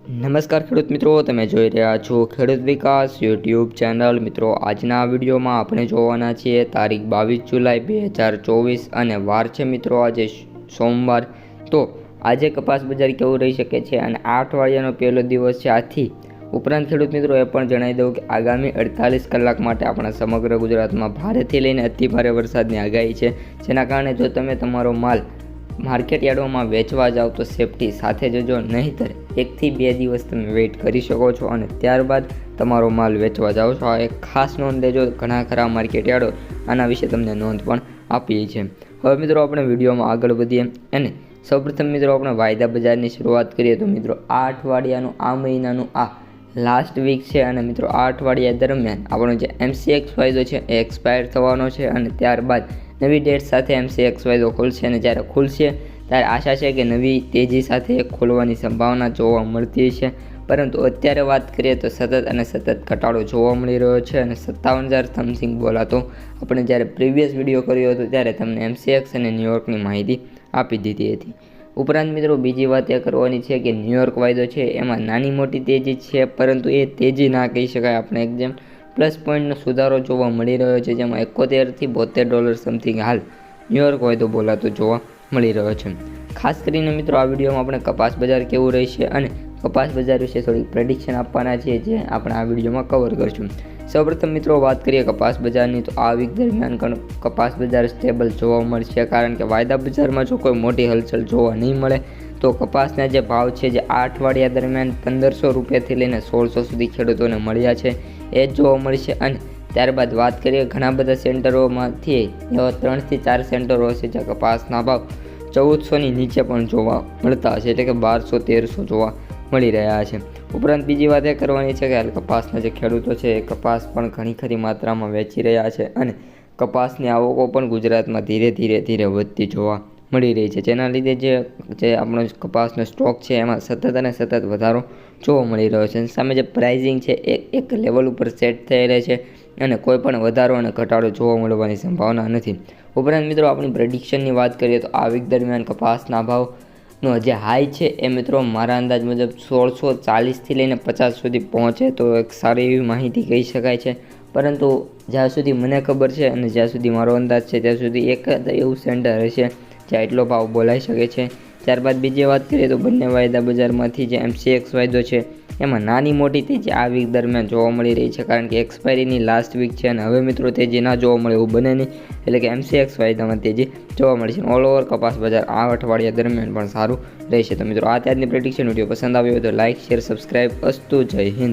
નમસ્કાર ખેડૂત મિત્રો, તમે જોઈ રહ્યા છો ખેડૂત વિકાસ યુટ્યુબ ચેનલ। મિત્રો, આજના વિડીયોમાં આપણે જોવાના છીએ તારીખ 22 જુલાઈ 2024 અને વાર છે મિત્રો આજે સોમવાર। તો આજે કપાસ બજાર કેવું રહી શકે છે અને આ અઠવાડિયાનો પહેલો દિવસ છે આથી ઉપરાંત ખેડૂત મિત્રો એ પણ જણાવી દઉં કે આગામી 48 કલાક માટે આપણા સમગ્ર ગુજરાતમાં ભારેથી લઈને અતિ ભારે વરસાદની આગાહી છે, જેના કારણે જો તમે તમારો માલ માર્કેટ યાર્ડોમાં વેચવા જાઓ તો સેફટી સાથે જજો, નહીંતર 1 થી 2 દિવસ તમે વેઇટ કરી શકો છો અને ત્યારબાદ તમારો માલ વેચવા જાઓ છો। આ એક ખાસ નોંધ લેજો, ઘણા ખરા માર્કેટ યાર્ડો આના વિશે તમને નોંધ પણ આપી છે। હવે મિત્રો આપણે વિડીયોમાં આગળ વધીએ અને સૌપ્રથમ મિત્રો આપણે વાયદા બજારની શરૂઆત કરીએ તો મિત્રો આ અઠવાડિયાનું આ મહિનાનું આ લાસ્ટ વીક છે અને મિત્રો આ અઠવાડિયા દરમિયાન આપણો જે MCX વાયદો છે એ એક્સપાયર થવાનો છે અને ત્યારબાદ નવી ડેટ સાથે MCX વાયદો ખુલશે અને જ્યારે ખુલશે ત્યારે આશા છે કે નવી તેજી સાથે ખોલવાની સંભાવના જોવા મળતી છે, પરંતુ અત્યારે વાત કરીએ તો સતત ઘટાડો જોવા મળી રહ્યો છે અને 57,000 સમથિંગ બોલાતો આપણે જ્યારે પ્રીવિયસ વિડીયો કર્યો હતો ત્યારે તમને MCX અને ન્યુયોર્કની માહિતી આપી દીધી હતી। ઉપરાંત મિત્રો બીજી વાત એ કરવાની છે કે ન્યુયોર્ક વાયદો છે એમાં નાની મોટી તેજી છે, પરંતુ એ તેજી ના કહી શકાય, આપણે એકદમ પ્લસ પોઈન્ટનો સુધારો જોવા મળી રહ્યો છે, જેમાં $71 થી $72 સમથિંગ હાલ ન્યુયોર્ક વાયદો બોલાતો જોવા મળી રહ્યો છે। ખાસ કરીને મિત્રો આ વિડીયોમાં આપણે કપાસ બજાર કેવું રહેશે અને કપાસ બજાર વિશે થોડીક પ્રેડિક્શન આપવાના છીએ, જે આપણે આ વિડીયોમાં કવર કરીશું। સૌપ્રથમ મિત્રો વાત કરીએ કપાસ બજારની તો આ વીક દરમિયાન કપાસ બજાર સ્ટેબલ જોવા મળશે, કારણ કે વાયદા બજારમાં જો કોઈ મોટી હલચલ જોવા નહીં મળે તો કપાસના જે ભાવ છે જે આ અઠવાડિયા દરમિયાન 1500 રૂપિયાથી લઈને 1600 સુધી ખેડૂતોને મળ્યા છે એ જ જોવા મળશે। અને ત્યારબાદ વાત કરીએ ઘણા બધા સેન્ટરોમાંથી એવા 3 થી 4 સેન્ટરો હશે જ્યાં કપાસના ભાવ 1400ની નીચે પણ જોવા મળતા હશે, એટલે કે 1200-1300 જોવા મળી રહ્યા છે। ઉપરાંત બીજી વાત એ કરવાની છે કે હાલ કપાસના જે ખેડૂતો છે એ કપાસ પણ ઘણી ખરી માત્રામાં વેચી રહ્યા છે અને કપાસની આવકો પણ ગુજરાતમાં ધીરે ધીરે વધતી જોવા મળી રહી છે, જેના લીધે જે આપણો કપાસનો સ્ટોક છે એમાં સતત વધારો જોવા મળી રહ્યો છે। સામે જે પ્રાઇઝિંગ છે એ એક લેવલ ઉપર સેટ થયેલી છે અને કોઈ પણ વધારો અને ઘટાડો જોવા મળવાની સંભાવના નથી। ઉપરાંત મિત્રો આપણી પ્રેડિક્શનની વાત કરીએ તો આ વીક દરમિયાન કપાસના ભાવનો જે હાઈ છે એ મિત્રો મારા અંદાજ મુજબ 1640થી લઈને 50 સુધી પહોંચે તો એક સારી એવી માહિતી કહી શકાય છે, પરંતુ જ્યાં સુધી મને ખબર છે અને જ્યાં સુધી મારો અંદાજ છે ત્યાં સુધી એક એવું સેન્ટર હશે જ્યાં એટલો ભાવ બોલાઈ શકે છે। ત્યારબાદ બીજી વાત કરીએ તો બંને વાયદા બજારમાંથી જે MCX વાયદો છે એમાં નાની મોટી તેજી આ વીક દરમિયાન જોવા મળી રહી છે, કારણ કે એક્સપાયરીની લાસ્ટ વીક છે અને હવે મિત્રો તેજી ના જોવા મળે એવું બને નહીં, એટલે કે MCX વાયદામાં તેજી જોવા મળશે। ઓલ ઓવર કપાસ બજાર આ અઠવાડિયા દરમિયાન પણ સારું રહેશે। તો મિત્રો આ ત્યારની પ્રેડિક્શન વિડીયો પસંદ આવ્યો હોય તો લાઇક, શેર, સબસ્ક્રાઇબ અસ્તુ। જય હિન્દ।